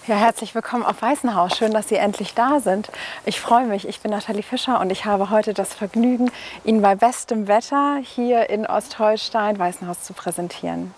Ja, herzlich willkommen auf Weißenhaus. Schön, dass Sie endlich da sind. Ich freue mich. Ich bin Nathalie Fischer und ich habe heute das Vergnügen, Ihnen bei bestem Wetter hier in Ostholstein Weißenhaus zu präsentieren.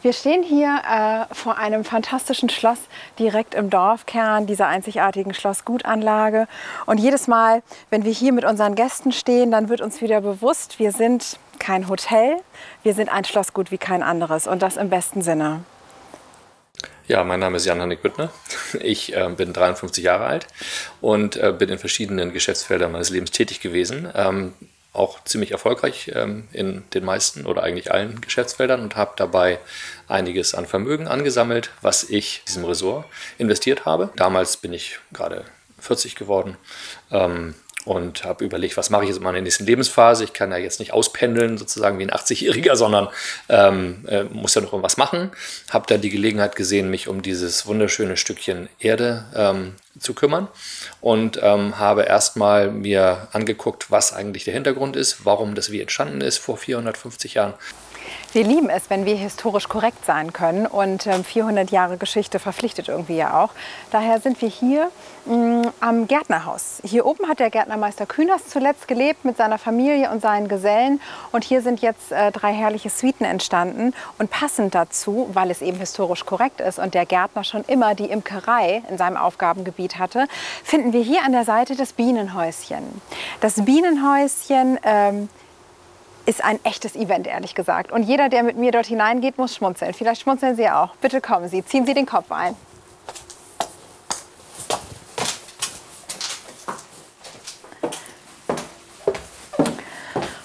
Wir stehen hier vor einem fantastischen Schloss direkt im Dorfkern, dieser einzigartigen Schlossgutanlage. Und jedes Mal, wenn wir hier mit unseren Gästen stehen, dann wird uns wieder bewusst, wir sind kein Hotel, wir sind ein Schlossgut wie kein anderes und das im besten Sinne. Ja, mein Name ist Jan-Henrik Büttner. Ich bin 53 Jahre alt und bin in verschiedenen Geschäftsfeldern meines Lebens tätig gewesen. Auch ziemlich erfolgreich in den meisten oder eigentlich allen Geschäftsfeldern und habe dabei einiges an Vermögen angesammelt, was ich in diesem Ressort investiert habe. Damals bin ich gerade 40 geworden. Und habe überlegt, was mache ich jetzt in meiner nächsten Lebensphase. Ich kann ja jetzt nicht auspendeln, sozusagen wie ein 80-Jähriger, sondern muss ja noch irgendwas machen. Habe dann die Gelegenheit gesehen, mich um dieses wunderschöne Stückchen Erde zu kümmern und habe erstmal mir angeguckt, was eigentlich der Hintergrund ist, warum das wie entstanden ist vor 450 Jahren. Wir lieben es, wenn wir historisch korrekt sein können und 400 Jahre Geschichte verpflichtet irgendwie ja auch. Daher sind wir hier am Gärtnerhaus. Hier oben hat der Gärtnermeister Künast zuletzt gelebt mit seiner Familie und seinen Gesellen. Und hier sind jetzt 3 herrliche Suiten entstanden. Und passend dazu, weil es eben historisch korrekt ist und der Gärtner schon immer die Imkerei in seinem Aufgabengebiet hatte, finden wir hier an der Seite das Bienenhäuschen. Das Bienenhäuschen ist ein echtes Event, ehrlich gesagt. Und jeder, der mit mir dort hineingeht, muss schmunzeln. Vielleicht schmunzeln Sie auch. Bitte kommen Sie, ziehen Sie den Kopf ein.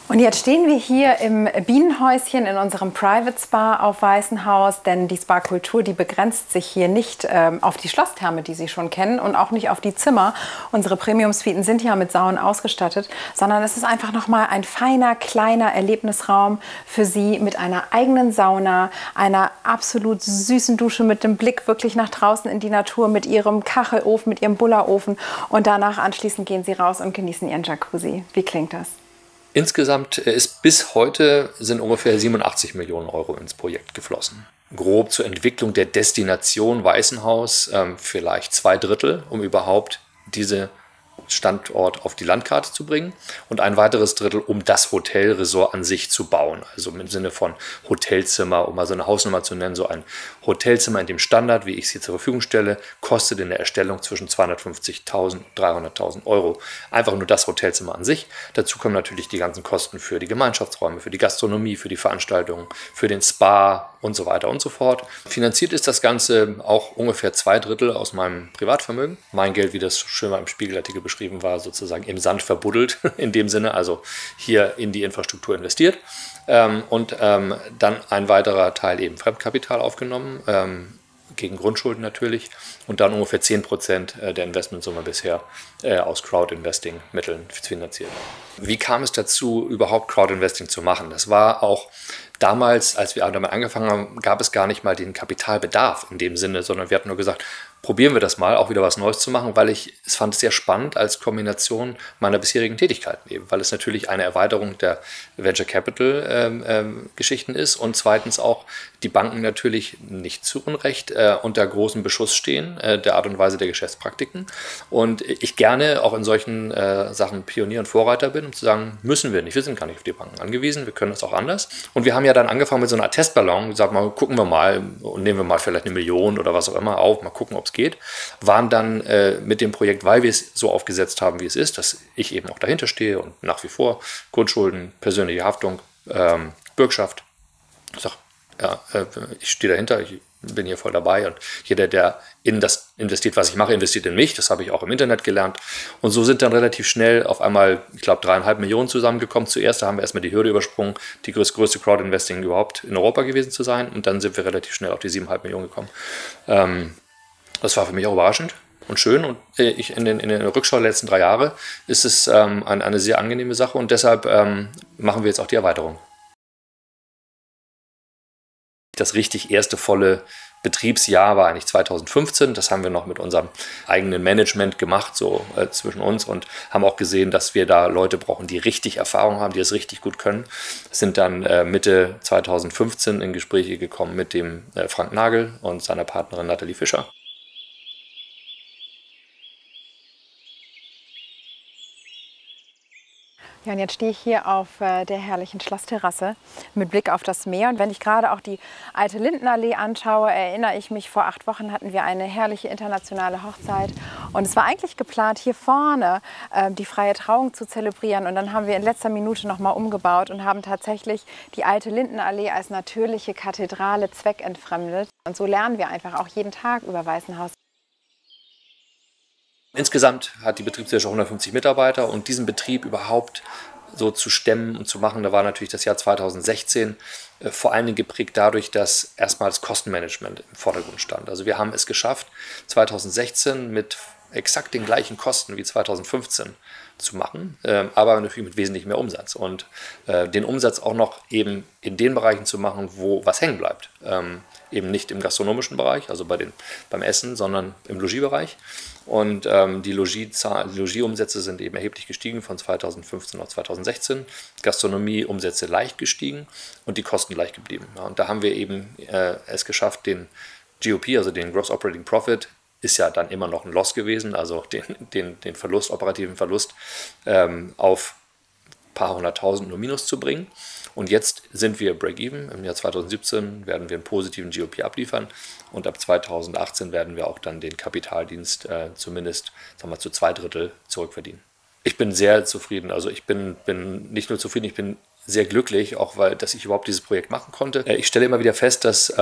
Und jetzt stehen wir hier im Bienenhäuschen in unserem Private Spa auf Weißenhaus, denn die Spa-Kultur, die begrenzt sich hier nicht auf die Schlosstherme, die Sie schon kennen, und auch nicht auf die Zimmer. Unsere Premium-Suiten sind ja mit Saunen ausgestattet, sondern es ist einfach nochmal ein feiner, kleiner Erlebnisraum für Sie mit einer eigenen Sauna, einer absolut süßen Dusche mit dem Blick wirklich nach draußen in die Natur, mit Ihrem Kachelofen, mit Ihrem Bullerofen, und danach anschließend gehen Sie raus und genießen Ihren Jacuzzi. Wie klingt das? Insgesamt ist bis heute sind ungefähr 87 Millionen Euro ins Projekt geflossen. Grob zur Entwicklung der Destination Weißenhaus vielleicht 2/3, um überhaupt diesen Standort auf die Landkarte zu bringen, und ein weiteres Drittel, um das Hotelresort an sich zu bauen. Also im Sinne von Hotelzimmer, um mal so eine Hausnummer zu nennen, so ein Hotelzimmer in dem Standard, wie ich es hier zur Verfügung stelle, kostet in der Erstellung zwischen 250.000 und 300.000 Euro. Einfach nur das Hotelzimmer an sich. Dazu kommen natürlich die ganzen Kosten für die Gemeinschaftsräume, für die Gastronomie, für die Veranstaltungen, für den Spa und so weiter und so fort. Finanziert ist das Ganze auch ungefähr 2/3 aus meinem Privatvermögen. Mein Geld, wie das schön mal im Spiegelartikel beschrieben war, sozusagen im Sand verbuddelt, in dem Sinne, also hier in die Infrastruktur investiert. Und dann ein weiterer Teil eben Fremdkapital aufgenommen, gegen Grundschulden natürlich, und dann ungefähr 10% der Investmentsumme bisher aus Crowd-Investing-Mitteln finanziert. Wie kam es dazu, überhaupt Crowd-Investing zu machen? Das war auch damals, als wir damit angefangen haben, gab es gar nicht mal den Kapitalbedarf in dem Sinne, sondern wir hatten nur gesagt, probieren wir das mal, auch wieder was Neues zu machen, weil ich es fand sehr spannend als Kombination meiner bisherigen Tätigkeiten eben, weil es natürlich eine Erweiterung der Venture Capital Geschichten ist und zweitens auch die Banken natürlich nicht zu Unrecht unter großem Beschuss stehen, der Art und Weise der Geschäftspraktiken, und ich gerne auch in solchen Sachen Pionier und Vorreiter bin, um zu sagen, müssen wir nicht, wir sind gar nicht auf die Banken angewiesen, wir können das auch anders. Und wir haben ja dann angefangen mit so einer Testballon, gesagt mal, gucken wir mal und nehmen wir mal vielleicht 1 Million oder was auch immer auf, mal gucken, ob es geht. Waren dann mit dem Projekt, weil wir es so aufgesetzt haben, wie es ist, dass ich eben auch dahinter stehe und nach wie vor Grundschulden, persönliche Haftung, Bürgschaft. Ich sage, ja, ich stehe dahinter, ich bin hier voll dabei, und jeder, der in das investiert, was ich mache, investiert in mich. Das habe ich auch im Internet gelernt. Und so sind dann relativ schnell auf einmal, ich glaube, 3,5 Millionen zusammengekommen. Zuerst haben wir erstmal die Hürde übersprungen, die größte Crowd-Investing überhaupt in Europa gewesen zu sein. Und dann sind wir relativ schnell auf die 7,5 Millionen gekommen. Das war für mich auch überraschend und schön. Und in der Rückschau der letzten 3 Jahre ist es eine sehr angenehme Sache. Und deshalb machen wir jetzt auch die Erweiterung. Das richtig erste volle Betriebsjahr war eigentlich 2015. Das haben wir noch mit unserem eigenen Management gemacht, so zwischen uns, und haben auch gesehen, dass wir da Leute brauchen, die richtig Erfahrung haben, die es richtig gut können. Sind dann Mitte 2015 in Gespräche gekommen mit dem Frank Nagel und seiner Partnerin Nathalie Fischer. Ja, und jetzt stehe ich hier auf der herrlichen Schlossterrasse mit Blick auf das Meer. Und wenn ich gerade auch die alte Lindenallee anschaue, erinnere ich mich, vor 8 Wochen hatten wir eine herrliche internationale Hochzeit. Und es war eigentlich geplant, hier vorne die freie Trauung zu zelebrieren. Und dann haben wir in letzter Minute nochmal umgebaut und haben tatsächlich die alte Lindenallee als natürliche Kathedrale zweckentfremdet. Und so lernen wir einfach auch jeden Tag über Weißenhaus. Insgesamt hat die Betriebsgesellschaft 150 Mitarbeiter und diesen Betrieb überhaupt so zu stemmen und zu machen, da war natürlich das Jahr 2016 vor allen Dingen geprägt dadurch, dass erstmal das Kostenmanagement im Vordergrund stand. Also wir haben es geschafft, 2016 mit exakt den gleichen Kosten wie 2015 zu machen, aber natürlich mit wesentlich mehr Umsatz und den Umsatz auch noch eben in den Bereichen zu machen, wo was hängen bleibt. Eben nicht im gastronomischen Bereich, also beim Essen, sondern im Logiebereich. Und die Logieumsätze sind eben erheblich gestiegen von 2015 auf 2016. Gastronomieumsätze leicht gestiegen und die Kosten gleich geblieben. Ja, und da haben wir eben es geschafft, den GOP, also den Gross Operating Profit, ist ja dann immer noch ein Loss gewesen, also den Verlust, operativen Verlust auf ein paar hunderttausend nur Minus zu bringen. Und jetzt sind wir Break-Even. Im Jahr 2017 werden wir einen positiven GOP abliefern und ab 2018 werden wir auch dann den Kapitaldienst zumindest, sagen wir, zu 2/3 zurückverdienen. Ich bin sehr zufrieden. Also ich bin nicht nur zufrieden, ich bin sehr glücklich, auch dass ich überhaupt dieses Projekt machen konnte. Ich stelle immer wieder fest, dass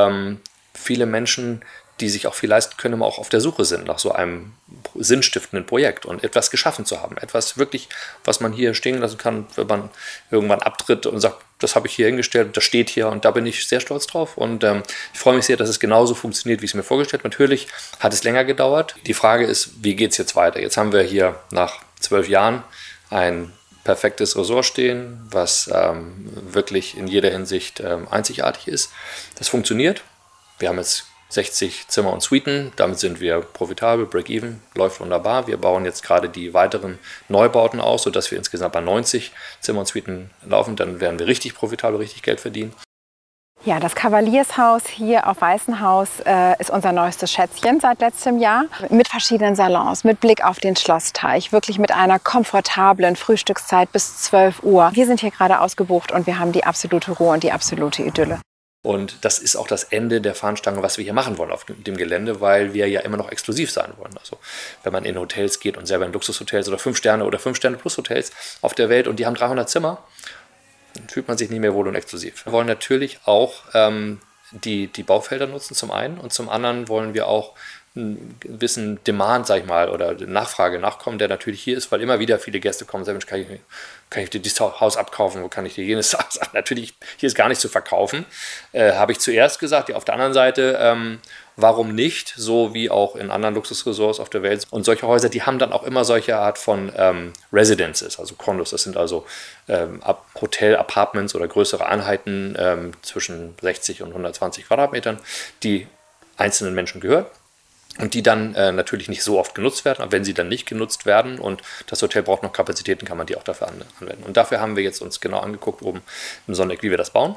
viele Menschen, die sich auch viel leisten können, immer auch auf der Suche sind nach so einem sinnstiftenden Projekt und etwas geschaffen zu haben. Etwas wirklich, was man hier stehen lassen kann, wenn man irgendwann abtritt und sagt, das habe ich hier hingestellt, das steht hier und da bin ich sehr stolz drauf. Und ich freue mich sehr, dass es genauso funktioniert, wie ich es mir vorgestellt habe. Natürlich hat es länger gedauert. Die Frage ist, wie geht es jetzt weiter? Jetzt haben wir hier nach 12 Jahren ein perfektes Resort stehen, was wirklich in jeder Hinsicht einzigartig ist. Das funktioniert. Wir haben jetzt 60 Zimmer und Suiten, damit sind wir profitabel, Break-Even, läuft wunderbar. Wir bauen jetzt gerade die weiteren Neubauten aus, sodass wir insgesamt bei 90 Zimmer und Suiten laufen. Dann werden wir richtig profitabel, richtig Geld verdienen. Ja, das Kavaliershaus hier auf Weißenhaus ist unser neuestes Schätzchen seit letztem Jahr. Mit verschiedenen Salons, mit Blick auf den Schlossteich, wirklich mit einer komfortablen Frühstückszeit bis 12 Uhr. Wir sind hier gerade ausgebucht und wir haben die absolute Ruhe und die absolute Idylle. Und das ist auch das Ende der Fahnenstange, was wir hier machen wollen auf dem Gelände, weil wir ja immer noch exklusiv sein wollen. Also wenn man in Hotels geht und selber in Luxushotels oder 5 Sterne oder 5 Sterne plus Hotels auf der Welt und die haben 300 Zimmer, dann fühlt man sich nicht mehr wohl und exklusiv. Wir wollen natürlich auch die Baufelder nutzen zum einen und zum anderen wollen wir auch einen gewissen Demand, sag ich mal, oder Nachfrage nachkommen, der natürlich hier ist, weil immer wieder viele Gäste kommen und sagen, kann ich dir dieses Haus abkaufen, wo kann ich dir jenes Haus? Natürlich, hier ist gar nichts zu verkaufen, habe ich zuerst gesagt. Ja, auf der anderen Seite, warum nicht, so wie auch in anderen Luxusresorts auf der Welt. Und solche Häuser, die haben dann auch immer solche Art von Residences, also Condos. Das sind also Hotel-Apartments oder größere Einheiten zwischen 60 und 120 Quadratmetern, die einzelnen Menschen gehören. Und die dann natürlich nicht so oft genutzt werden, aber wenn sie dann nicht genutzt werden und das Hotel braucht noch Kapazitäten, kann man die auch dafür anwenden. Und dafür haben wir jetzt uns genau angeguckt oben im Sonneck, wie wir das bauen.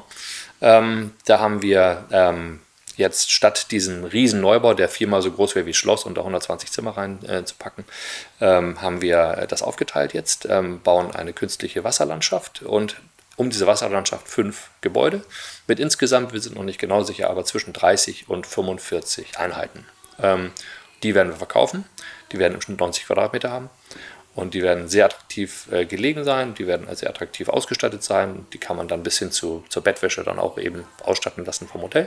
Da haben wir jetzt statt diesen riesen Neubau, der 4-mal so groß wäre wie Schloss und da 120 Zimmer rein zu packen, haben wir das aufgeteilt jetzt, bauen eine künstliche Wasserlandschaft und um diese Wasserlandschaft 5 Gebäude mit insgesamt, wir sind noch nicht genau sicher, aber zwischen 30 und 45 Einheiten. Die werden wir verkaufen, die werden im Schnitt 90 Quadratmeter haben und die werden sehr attraktiv gelegen sein, die werden sehr attraktiv ausgestattet sein, die kann man dann bis hin zur Bettwäsche dann auch eben ausstatten lassen vom Hotel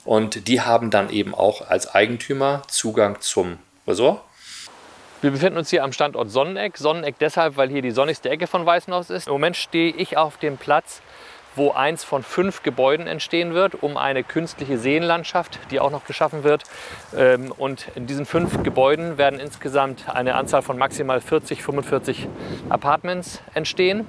und die haben dann eben auch als Eigentümer Zugang zum Resort. Wir befinden uns hier am Standort Sonneneck. Sonneneck deshalb, weil hier die sonnigste Ecke von Weißenhaus ist. Im Moment stehe ich auf dem Platz, wo eins von 5 Gebäuden entstehen wird, um eine künstliche Seenlandschaft, die auch noch geschaffen wird. Und in diesen 5 Gebäuden werden insgesamt eine Anzahl von maximal 40, 45 Apartments entstehen.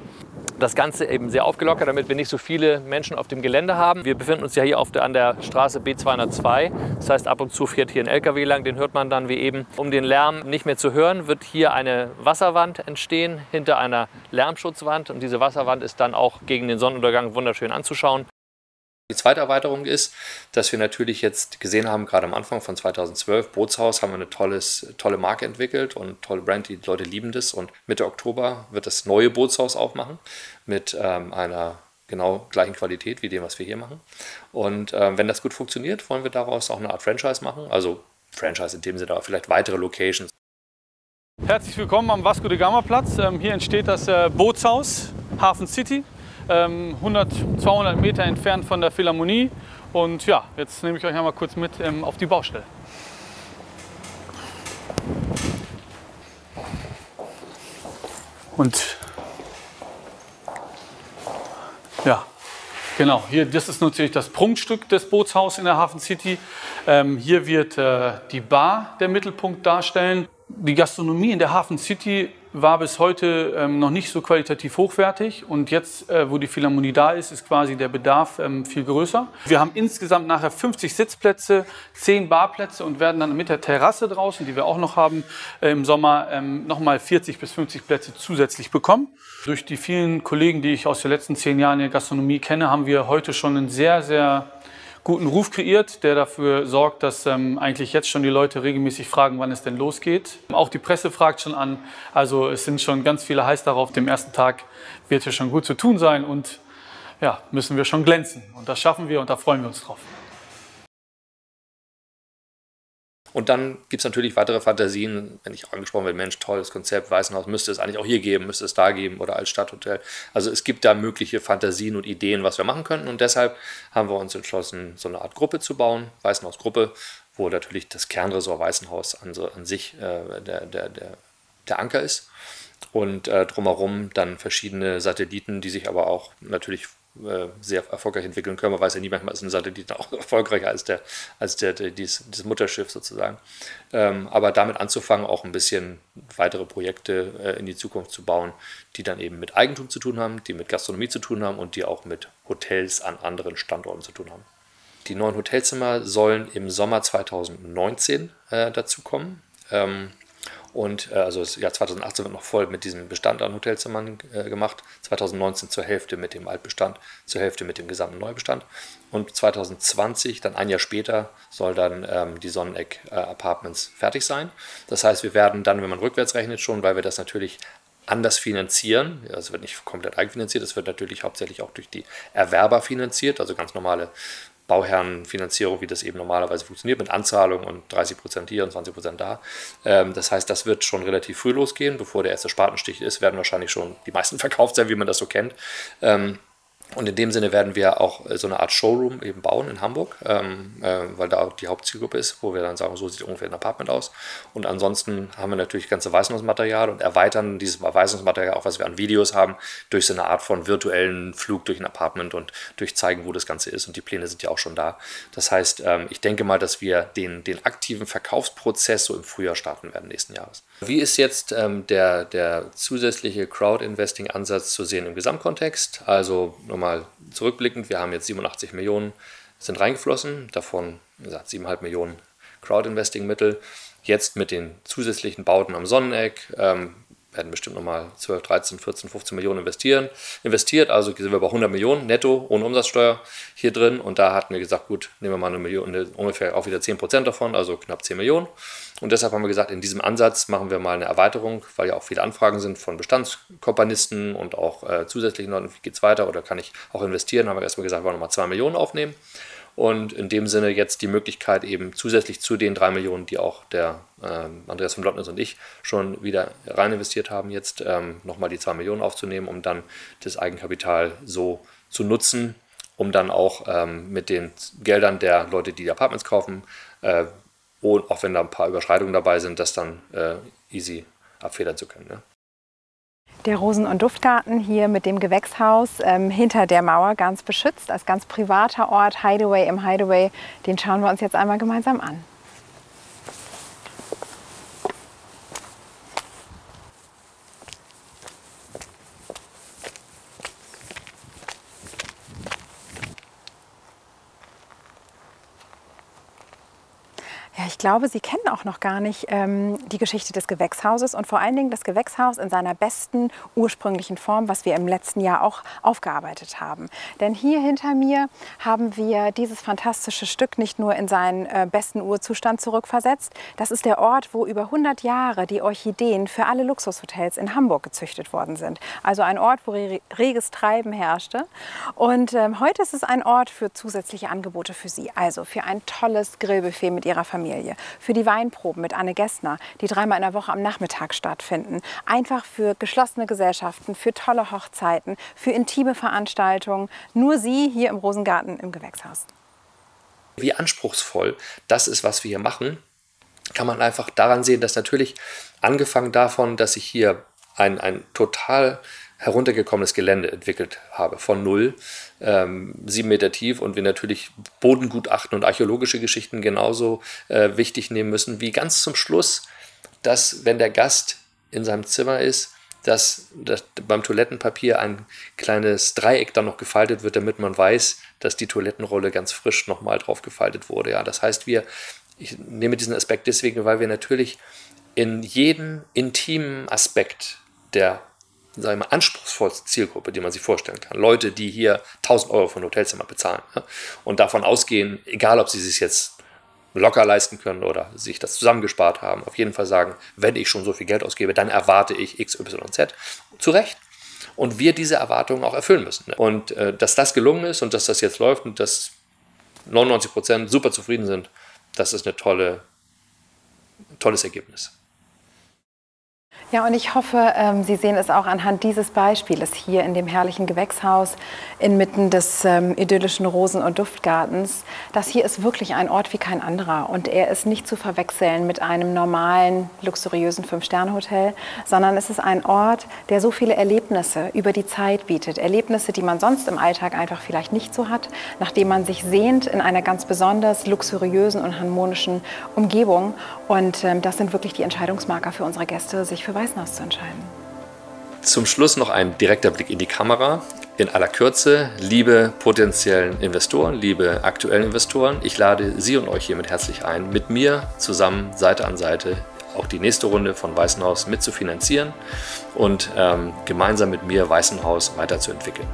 Das Ganze eben sehr aufgelockert, damit wir nicht so viele Menschen auf dem Gelände haben. Wir befinden uns ja hier an der Straße B202. Das heißt, ab und zu fährt hier ein LKW lang, den hört man dann wie eben. Um den Lärm nicht mehr zu hören, wird hier eine Wasserwand entstehen hinter einer Lärmschutzwand. Und diese Wasserwand ist dann auch gegen den Sonnenuntergang wunderschön anzuschauen. Die zweite Erweiterung ist, dass wir natürlich jetzt gesehen haben, gerade am Anfang von 2012, Bootshaus, haben wir eine tolle Marke entwickelt und tolle Brand, die Leute lieben das. Und Mitte Oktober wird das neue Bootshaus aufmachen mit einer genau gleichen Qualität wie dem, was wir hier machen. Und wenn das gut funktioniert, wollen wir daraus auch eine Art Franchise machen. Also Franchise in dem Sinne, aber vielleicht weitere Locations. Herzlich willkommen am Vasco da Gama Platz. Hier entsteht das Bootshaus Hafen City. 100, 200 Meter entfernt von der Philharmonie. Und ja, jetzt nehme ich euch einmal kurz mit auf die Baustelle. Und ja, genau, hier, das ist natürlich das Prunkstück des Bootshauses in der Hafen City. Hier wird die Bar der Mittelpunkt darstellen. Die Gastronomie in der Hafen City war bis heute noch nicht so qualitativ hochwertig und jetzt, wo die Philharmonie da ist, ist quasi der Bedarf viel größer. Wir haben insgesamt nachher 50 Sitzplätze, 10 Barplätze und werden dann mit der Terrasse draußen, die wir auch noch haben, im Sommer nochmal 40 bis 50 Plätze zusätzlich bekommen. Durch die vielen Kollegen, die ich aus den letzten 10 Jahren in der Gastronomie kenne, haben wir heute schon einen sehr, sehr guten Ruf kreiert, der dafür sorgt, dass eigentlich jetzt schon die Leute regelmäßig fragen, wann es denn losgeht. Auch die Presse fragt schon an, also es sind schon ganz viele heiß darauf. Dem ersten Tag wird hier schon gut zu tun sein und ja, müssen wir schon glänzen. Und das schaffen wir und da freuen wir uns drauf. Und dann gibt es natürlich weitere Fantasien, wenn ich auch angesprochen werde, Mensch, tolles Konzept, Weißenhaus, müsste es eigentlich auch hier geben, müsste es da geben oder als Stadthotel. Also es gibt da mögliche Fantasien und Ideen, was wir machen könnten und deshalb haben wir uns entschlossen, so eine Art Gruppe zu bauen, Weißenhaus-Gruppe, wo natürlich das Kernresort Weißenhaus an sich der Anker ist und drumherum dann verschiedene Satelliten, die sich aber auch natürlich sehr erfolgreich entwickeln können. Man weiß ja nie, manchmal ist ein Satellit auch erfolgreicher als das Mutterschiff sozusagen. Aber damit anzufangen, auch ein bisschen weitere Projekte in die Zukunft zu bauen, die dann eben mit Eigentum zu tun haben, die mit Gastronomie zu tun haben und die auch mit Hotels an anderen Standorten zu tun haben. Die neuen Hotelzimmer sollen im Sommer 2019 dazukommen. Und also das Jahr 2018 wird noch voll mit diesem Bestand an Hotelzimmern gemacht. 2019 zur Hälfte mit dem Altbestand, zur Hälfte mit dem gesamten Neubestand. Und 2020, dann ein Jahr später, soll dann die Sonneneck Apartments fertig sein. Das heißt, wir werden dann, wenn man rückwärts rechnet schon, weil wir das natürlich anders finanzieren, also wird nicht komplett eigenfinanziert, es wird natürlich hauptsächlich auch durch die Erwerber finanziert, also ganz normale Bauherrenfinanzierung, wie das eben normalerweise funktioniert, mit Anzahlung und 30% hier und 20% da. Das heißt, das wird schon relativ früh losgehen, bevor der erste Spatenstich ist, werden wahrscheinlich schon die meisten verkauft sein, wie man das so kennt. Und in dem Sinne werden wir auch so eine Art Showroom eben bauen in Hamburg, weil da auch die Hauptzielgruppe ist, wo wir dann sagen, so sieht ungefähr ein Apartment aus. Und ansonsten haben wir natürlich ganze Weißenhausmaterial und erweitern dieses Weißenhausmaterial, auch was wir an Videos haben, durch so eine Art von virtuellen Flug durch ein Apartment und durch zeigen, wo das Ganze ist. Und die Pläne sind ja auch schon da. Das heißt, ich denke mal, dass wir den aktiven Verkaufsprozess so im Frühjahr starten werden nächsten Jahres. Wie ist jetzt der zusätzliche Crowd-Investing-Ansatz zu sehen im Gesamtkontext? Also nochmal zurückblickend, wir haben jetzt 87 Millionen sind reingeflossen, davon wie gesagt, 7,5 Millionen Crowd-Investing-Mittel. Jetzt mit den zusätzlichen Bauten am Sonneneck werden bestimmt nochmal 12, 13, 14, 15 Millionen investiert. Also sind wir bei 100 Millionen netto ohne Umsatzsteuer hier drin. Und da hatten wir gesagt, gut, nehmen wir mal eine Million, ungefähr auch wieder 10% davon, also knapp 10 Millionen. Und deshalb haben wir gesagt, in diesem Ansatz machen wir mal eine Erweiterung, weil ja auch viele Anfragen sind von Bestandskompanisten und auch zusätzlichen Leuten, wie geht es weiter oder kann ich auch investieren. Haben wir erstmal gesagt, wir wollen nochmal 2 Millionen aufnehmen. Und in dem Sinne jetzt die Möglichkeit eben zusätzlich zu den 3 Millionen, die auch der Andreas von Lottnitz und ich schon wieder rein investiert haben, jetzt nochmal die 2 Millionen aufzunehmen, um dann das Eigenkapital so zu nutzen, um dann auch mit den Geldern der Leute, die Apartments kaufen, und auch wenn da ein paar Überschreitungen dabei sind, das dann easy abfedern zu können. Ne? Der Rosen- und Duftgarten hier mit dem Gewächshaus hinter der Mauer, ganz beschützt, als ganz privater Ort, Hideaway im Hideaway, den schauen wir uns jetzt einmal gemeinsam an. Ja, ich glaube, Sie kennen auch noch gar nicht die Geschichte des Gewächshauses und vor allen Dingen das Gewächshaus in seiner besten ursprünglichen Form, was wir im letzten Jahr auch aufgearbeitet haben. Denn hier hinter mir haben wir dieses fantastische Stück nicht nur in seinen besten Urzustand zurückversetzt. Das ist der Ort, wo über 100 Jahre die Orchideen für alle Luxushotels in Hamburg gezüchtet worden sind. Also ein Ort, wo reges Treiben herrschte. Und heute ist es ein Ort für zusätzliche Angebote für Sie. Also für ein tolles Grillbuffet mit Ihrer Familie. Für die Weinproben mit Anne Gessner, die 3-mal in der Woche am Nachmittag stattfinden. Einfach für geschlossene Gesellschaften, für tolle Hochzeiten, für intime Veranstaltungen. Nur Sie hier im Rosengarten im Gewächshaus. Wie anspruchsvoll das ist, was wir hier machen, kann man einfach daran sehen, dass natürlich angefangen davon, dass ich hier ein total heruntergekommenes Gelände entwickelt habe, von 0, 7 Meter tief, und wir natürlich Bodengutachten und archäologische Geschichten genauso wichtig nehmen müssen, wie ganz zum Schluss, dass, wenn der Gast in seinem Zimmer ist, dass beim Toilettenpapier ein kleines Dreieck dann noch gefaltet wird, damit man weiß, dass die Toilettenrolle ganz frisch nochmal drauf gefaltet wurde. Ja, das heißt, ich nehme diesen Aspekt deswegen, weil wir natürlich in jedem intimen Aspekt der, sagen wir mal, anspruchsvollste Zielgruppe, die man sich vorstellen kann. Leute, die hier 1.000 Euro für ein Hotelzimmer bezahlen, ja, und davon ausgehen, egal ob sie es sich jetzt locker leisten können oder sich das zusammengespart haben, auf jeden Fall sagen, wenn ich schon so viel Geld ausgebe, dann erwarte ich X, Y und Z. Zu Recht. Und wir diese Erwartungen auch erfüllen müssen. Und dass das gelungen ist und dass das jetzt läuft und dass 99% super zufrieden sind, das ist ein tolles Ergebnis. Ja, und ich hoffe, Sie sehen es auch anhand dieses Beispieles hier in dem herrlichen Gewächshaus inmitten des idyllischen Rosen- und Duftgartens. Das hier ist wirklich ein Ort wie kein anderer. Und er ist nicht zu verwechseln mit einem normalen, luxuriösen 5-Sterne-Hotel, sondern es ist ein Ort, der so viele Erlebnisse über die Zeit bietet. Erlebnisse, die man sonst im Alltag einfach vielleicht nicht so hat, nachdem man sich sehnt in einer ganz besonders luxuriösen und harmonischen Umgebung. Und das sind wirklich die Entscheidungsmarker für unsere Gäste, sich für Weißenhaus zu entscheiden. Zum Schluss noch ein direkter Blick in die Kamera. In aller Kürze, liebe potenziellen Investoren, liebe aktuellen Investoren, ich lade Sie und euch hiermit herzlich ein, mit mir zusammen Seite an Seite auch die nächste Runde von Weißenhaus mitzufinanzieren und gemeinsam mit mir Weißenhaus weiterzuentwickeln.